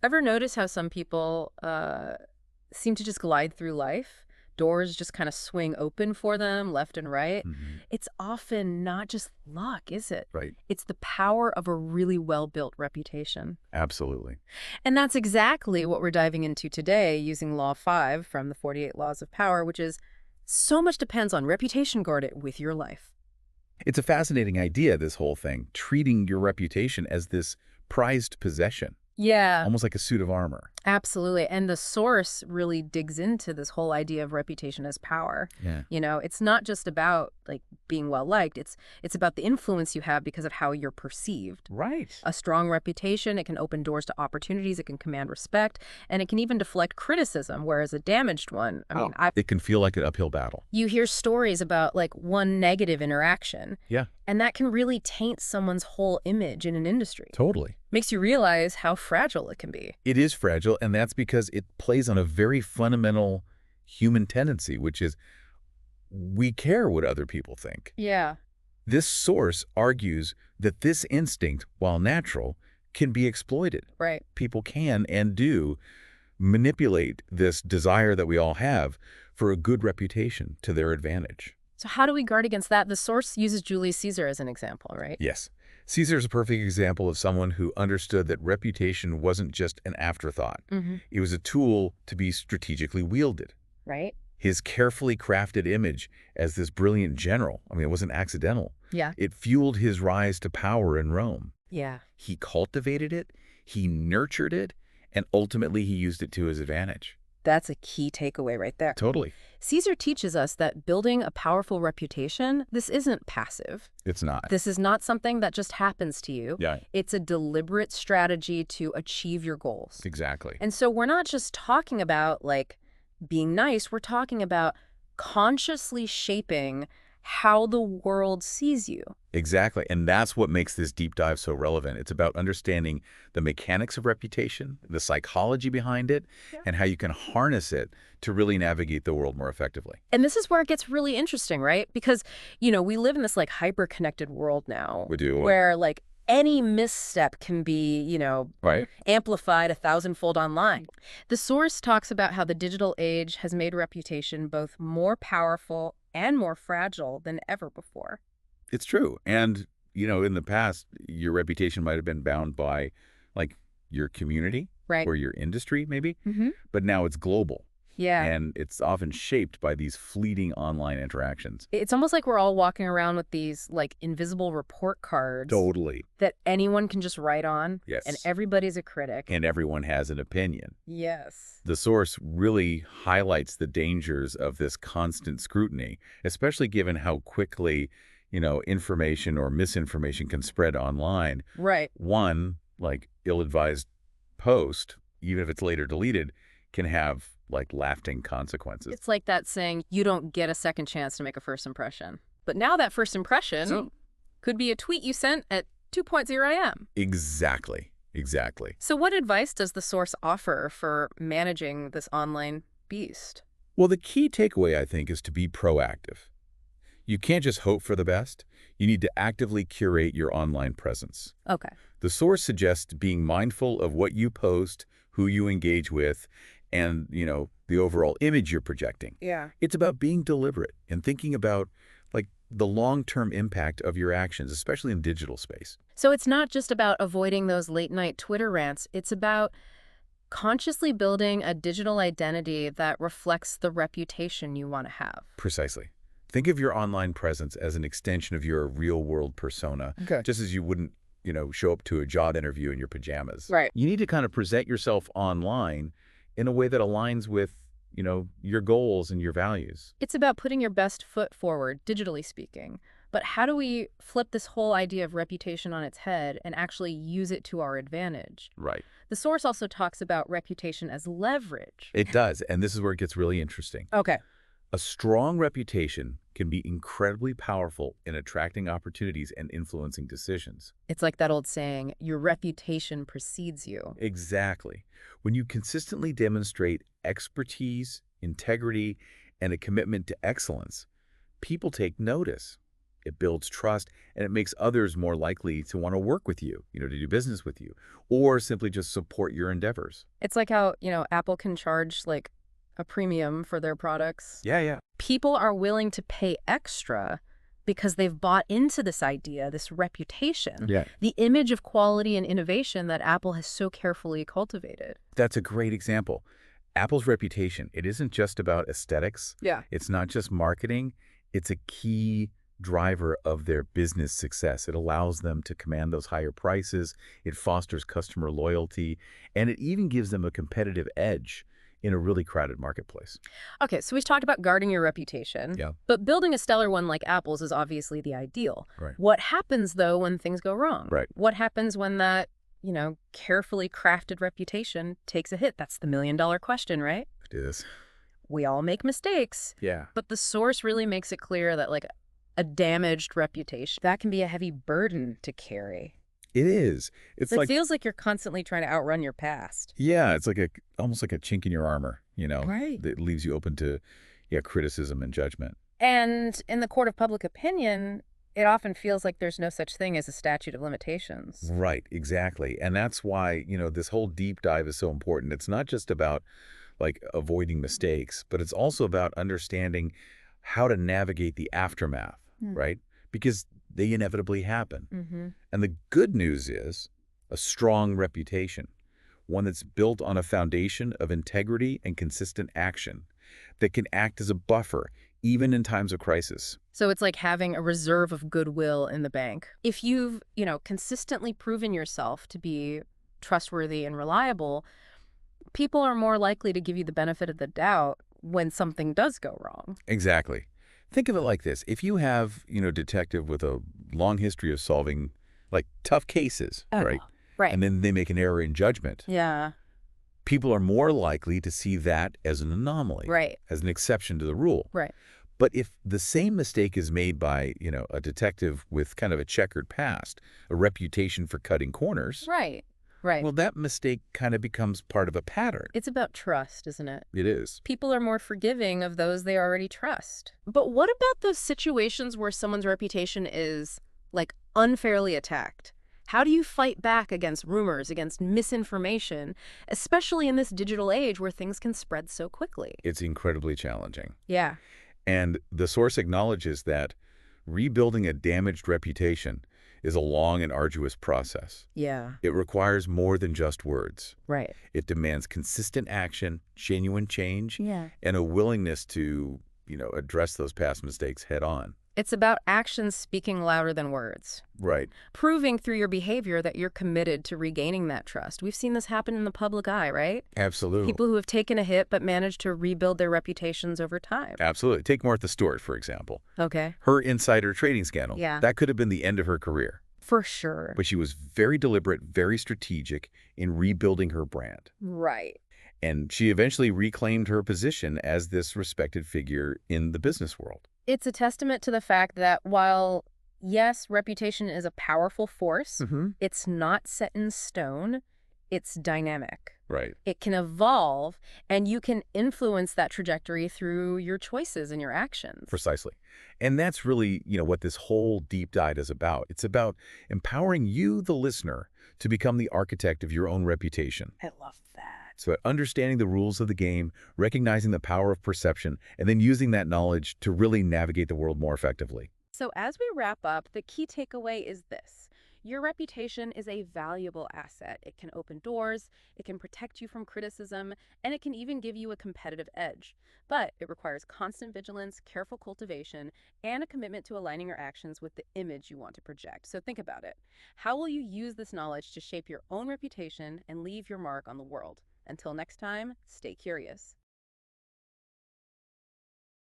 Ever notice how some people seem to just glide through life? Doors just kind of swing open for them left and right. Hmm. It's often not just luck, is it? Right. It's the power of a really well-built reputation. Absolutely. And that's exactly what we're diving into today using Law 5 from the 48 Laws of Power, which is so much depends on reputation guard it with your life. It's a fascinating idea, this whole thing, treating your reputation as this prized possession, Yeah. almost like a suit of armor. Absolutely. And the source really digs into this whole idea of reputation as power. Yeah. It's not just about like being well liked. It's about the influence you have because of how you're perceived. Right. A strong reputation, it can open doors to opportunities, it can command respect, and it can even deflect criticism, whereas a damaged one, I mean, Oh. It can feel like an uphill battle. you hear stories about like one negative interaction, Yeah, and that can really taint someone's whole image in an industry. totally. Makes you realize how fragile it can be. It is fragile, and that's because it plays on a very fundamental human tendency, which is we care what other people think. Yeah. This source argues that this instinct, while natural, can be exploited. Right. People can and do manipulate this desire that we all have for a good reputation to their advantage. So how do we guard against that? The source uses Julius Caesar as an example, right? Yes, Caesar's a perfect example of someone who understood that reputation wasn't just an afterthought. Mm-hmm. It was a tool to be strategically wielded. Right? His carefully crafted image as this brilliant general, I mean, it wasn't accidental. Yeah. It fueled his rise to power in Rome. Yeah. He cultivated it, he nurtured it, and ultimately he used it to his advantage. That's a key takeaway right there. Totally. Caesar teaches us that building a powerful reputation, this isn't passive. It's not. This is not something that just happens to you. Yeah, It's a deliberate strategy to achieve your goals. exactly. And so we're not just talking about like being nice, we're talking about consciously shaping how the world sees you. Exactly. And that's what makes this deep dive so relevant. It's about understanding the mechanics of reputation, the psychology behind it, Yeah. and how you can harness it to really navigate the world more effectively. And this is where it gets really interesting, right? Because, we live in this like hyper-connected world now We do. where like any misstep can be, Right? amplified 1,000-fold online. The source talks about how the digital age has made reputation both more powerful and more fragile than ever before. It's true. And, in the past, your reputation might have been bound by, like, your community Right. or your industry, maybe. Mm-hmm. But now it's global. Yeah. And it's often shaped by these fleeting online interactions. It's almost like we're all walking around with these like invisible report cards Totally. that anyone can just write on, Yes. and everybody's a critic. And everyone has an opinion. Yes. The source really highlights the dangers of this constant scrutiny, especially given how quickly, information or misinformation can spread online. Right. One, like ill-advised post, even if it's later deleted, can have like lasting consequences. It's like that saying, you don't get a second chance to make a first impression. But now that first impression So- could be a tweet you sent at 2:0 a.m. Exactly. Exactly. So what advice does the source offer for managing this online beast? Well, the key takeaway, I think, is to be proactive. You can't just hope for the best. You need to actively curate your online presence. Okay. The source suggests being mindful of what you post, who you engage with, and, the overall image you're projecting. Yeah. It's about being deliberate and thinking about, like, the long-term impact of your actions, especially in digital space. So it's not just about avoiding those late-night Twitter rants. It's about consciously building a digital identity that reflects the reputation you want to have. Precisely. Think of your online presence as an extension of your real-world persona, Okay. just as you wouldn't, show up to a job interview in your pajamas. Right. You need to kind of present yourself online in a way that aligns with, your goals and your values. It's about putting your best foot forward, digitally speaking. But how do we flip this whole idea of reputation on its head and actually use it to our advantage? Right. The source also talks about reputation as leverage. It does, and this is where it gets really interesting. Okay. A strong reputation can be incredibly powerful in attracting opportunities and influencing decisions. It's like that old saying, your reputation precedes you. Exactly. When you consistently demonstrate expertise, integrity, and a commitment to excellence, people take notice. it builds trust, and it makes others more likely to want to work with you, to do business with you, or simply just support your endeavors. It's like how, Apple can charge like a premium for their products. Yeah, yeah. People are willing to pay extra because they've bought into this idea, this reputation, Yeah. the image of quality and innovation that Apple has so carefully cultivated. That's a great example. Apple's reputation, it isn't just about aesthetics. Yeah. It's not just marketing. It's a key driver of their business success. It allows them to command those higher prices. It fosters customer loyalty, and it even gives them a competitive edge in a really crowded marketplace. Okay, so we've talked about guarding your reputation, Yeah. but building a stellar one like Apple's is obviously the ideal. Right. What happens, though, when things go wrong? Right. What happens when that, carefully crafted reputation takes a hit? That's the million-dollar question, right? It is. We all make mistakes, Yeah. but the source really makes it clear that, like, a damaged reputation, that can be a heavy burden to carry. It is. It's It like, feels like you're constantly trying to outrun your past. yeah, it's like almost like a chink in your armor, Right. that leaves you open to, criticism and judgment. And in the court of public opinion, it often feels like there's no such thing as a statute of limitations. Right, exactly. And that's why, this whole deep dive is so important. It's not just about like avoiding mistakes, but it's also about understanding how to navigate the aftermath, right? Because they inevitably happen. Mm-hmm. And the good news is a strong reputation, one that's built on a foundation of integrity and consistent action that can act as a buffer even in times of crisis. So it's like having a reserve of goodwill in the bank. If you've, consistently proven yourself to be trustworthy and reliable, people are more likely to give you the benefit of the doubt when something does go wrong. Exactly. Think of it like this. If you have, a detective with a long history of solving like tough cases, right? Right. And then they make an error in judgment. Yeah. People are more likely to see that as an anomaly, Right. as an exception to the rule. Right. But if the same mistake is made by, a detective with kind of a checkered past, a reputation for cutting corners, Right. Right. well, that mistake kind of becomes part of a pattern. It's about trust, isn't it? It is. People are more forgiving of those they already trust. But what about those situations where someone's reputation is, like, unfairly attacked? How do you fight back against rumors, against misinformation, especially in this digital age where things can spread so quickly? It's incredibly challenging. Yeah. And the source acknowledges that rebuilding a damaged reputation is a long and arduous process. Yeah. It requires more than just words. Right. It demands consistent action, genuine change, Yeah. and a willingness to, address those past mistakes head on. It's about actions speaking louder than words. Right. Proving through your behavior that you're committed to regaining that trust. We've seen this happen in the public eye, right? Absolutely. People who have taken a hit but managed to rebuild their reputations over time. Absolutely. Take Martha Stewart, for example. Okay. Her insider trading scandal. Yeah. That could have been the end of her career. For sure. But she was very deliberate, very strategic in rebuilding her brand. Right. And she eventually reclaimed her position as this respected figure in the business world. It's a testament to the fact that while, yes, reputation is a powerful force, it's not set in stone. It's dynamic. Right. It can evolve, and you can influence that trajectory through your choices and your actions. Precisely. And that's really, what this whole deep dive is about. It's about empowering you, the listener, to become the architect of your own reputation. I love that. It's about understanding the rules of the game, recognizing the power of perception, and then using that knowledge to really navigate the world more effectively. So as we wrap up, the key takeaway is this. Your reputation is a valuable asset. It can open doors, it can protect you from criticism, and it can even give you a competitive edge. But it requires constant vigilance, careful cultivation, and a commitment to aligning your actions with the image you want to project. So think about it. How will you use this knowledge to shape your own reputation and leave your mark on the world? Until next time, stay curious.